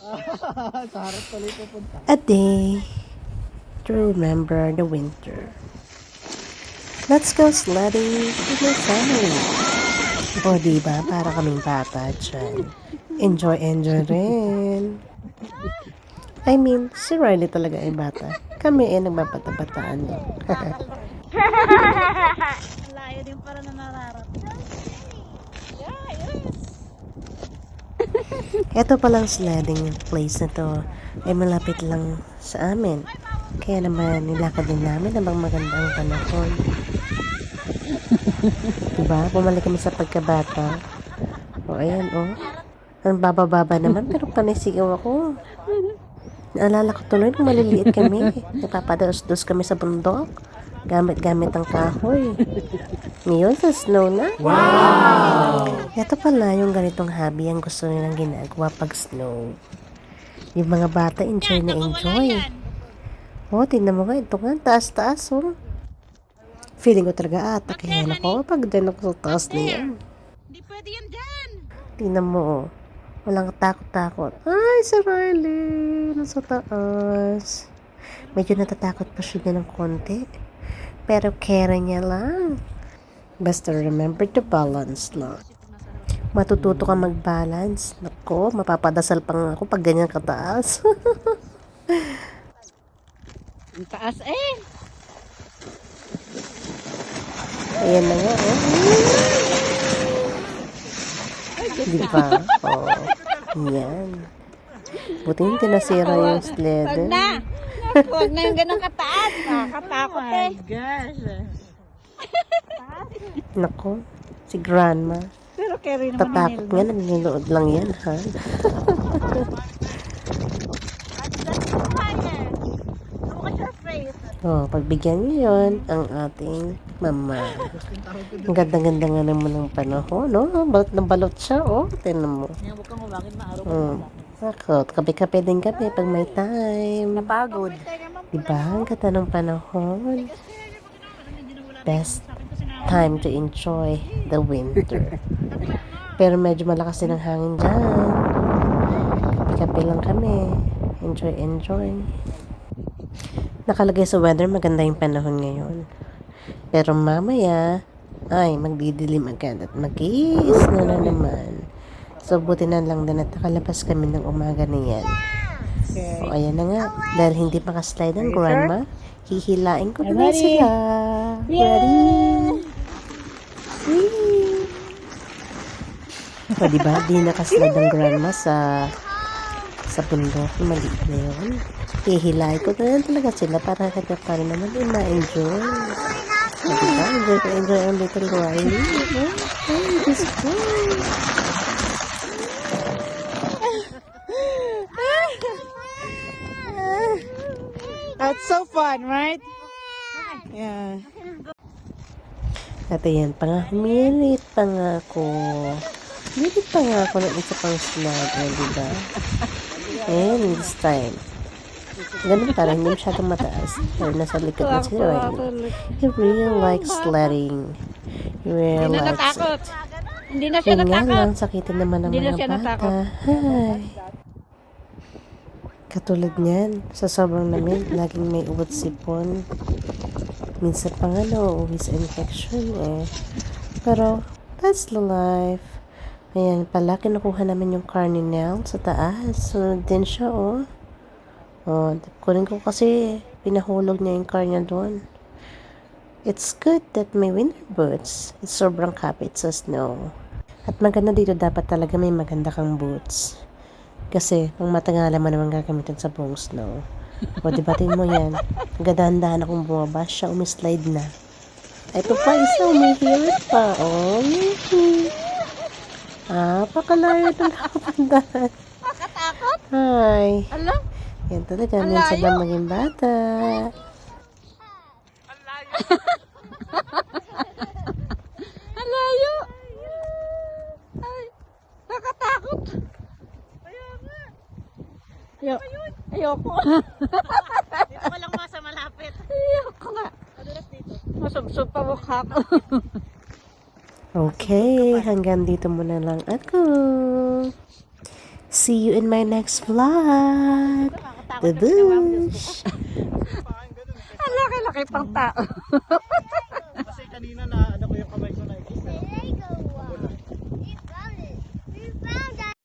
Sa harap tuloy pupunta. A day to remember the winter. Let's go sledding with my family. O diba, para kaming bata dyan. Enjoy rin. I mean, si Riley talaga ay bata. Kami ay nagbabata-bataan lang. Layo din para na nararating. Yeah, yes. Ito palang sledding place na to ay malapit lang sa amin. Kaya naman nilakad din namin habang maganda ang panahon. Diba? Bumalik kami sa pagkabata. O ayan o. Ang baba-baba naman pero panisigaw ako. Naalala ko tuloy nung maliliit kami. Napapadaos-dos kami sa bundok. Gamit-gamit ang kahoy. Ngayon sa snow na. Wow! Ito pala yung ganitong hobby ang gusto nilang ginagawa pag snow. Yung mga bata enjoy na enjoy. Oh, tingnan mo nga. Ito nga, taas-taas oh. Feeling ko talaga atakihan ako pag din ako sa taas na yan. Hindi pwede yan dyan. Tingnan mo oh. Walang takot-takot. Ay, si Riley. Nasa taas. Medyo natatakot pa siya ng konti. Pero kera niya lang. Basta remember to balance lang. Matututo ka mag-balance. Nako, mapapadasal pa nga ako pag ganyan kataas. Ang taas eh. Ayan na nga, oh. Di ba? Oh. Yan. Buti hindi nasira yung sled. Huwag na. Huwag na yung ganun kataas. Nakakatakot eh. Gosh. Nako, si grandma. Pero carry naman Tatakot nga, naninilood lang yan, ha? Oh, pagbigyan niyo yun ang ating mama. Ang ganda-ganda nga naman ng panahon, no? Balot na balot siya, oh. Tignan mo. Huwag kang umangin, maaraw. Ako, kape-kape din kami pag may time. Napagod. Diba? Ang ganda ng panahon. Best time to enjoy the winter. Pero medyo malakas din ang hangin dyan. Kape-kape lang kami. Enjoy. Nakalagay sa weather, maganda yung panahon ngayon. Pero mamaya, ay, magdidilim agad at mag-i-snow na naman. So, buti na lang din at nakalabas kami ng umaga na yan. O, ayan na nga. Dahil hindi makaslide ang grandma, hihilain ko na sila. Ready? Whee! O, diba? Di nakaslide ang grandma sa bundok. Maliit na yun. Hihilain ko na lang talaga sila para kaya pa rin naman din ma-enjoy. O, diba? Enjoy ang little Riley. Ay, Diyos ko. That's so fun, right? Yeah. At ayan pa nga, humilit pa nga ako. Humilit pa nga ako ng isa pang slide, diba? And this time, ganun para hindi masyadong mataas. Pero nasa likod na si Riley. He really likes sledding. He really likes it. Hindi na siya Yun nga natakot. lang, sakitin naman ng Hindi na mga siya bata. natakot. Hi. Katulad niyan, sa sobrang lamig, laging may uwat sipon. Minsan pa nga nauuwi sa infection eh. Pero, that's the life. Ayan, pala, kinukuha namin yung Carninel sa taas. Sunod din siya, oh. Oh, kunin ko kasi pinahulog niya yung car niya doon. It's good that may winter boots. It's sobrang kapit sa snow. At maganda dito, dapat talaga may maganda kang boots. Kasi, pang matagalan mo naman gagamitin sa buong snow. O, dibatin mo yan. Gadahan-dahan akong bumaba, siya umislide na. Ay, ito pa, isa, umihirit pa. Oh, pakalayo ng nakapandahan. Nakatakot? Hi. Alam? Yan talaga, minsan lang maging bata. Ang layo. Ay, nakatakot. Ayoko. Dito ka lang masa malapit. Ayoko nga. Masubsob pa mukha ko. Okay, hanggang dito muna lang ako. See you in my next vlog. Babush! Ang laki-laki pang tao. Kasi kanina na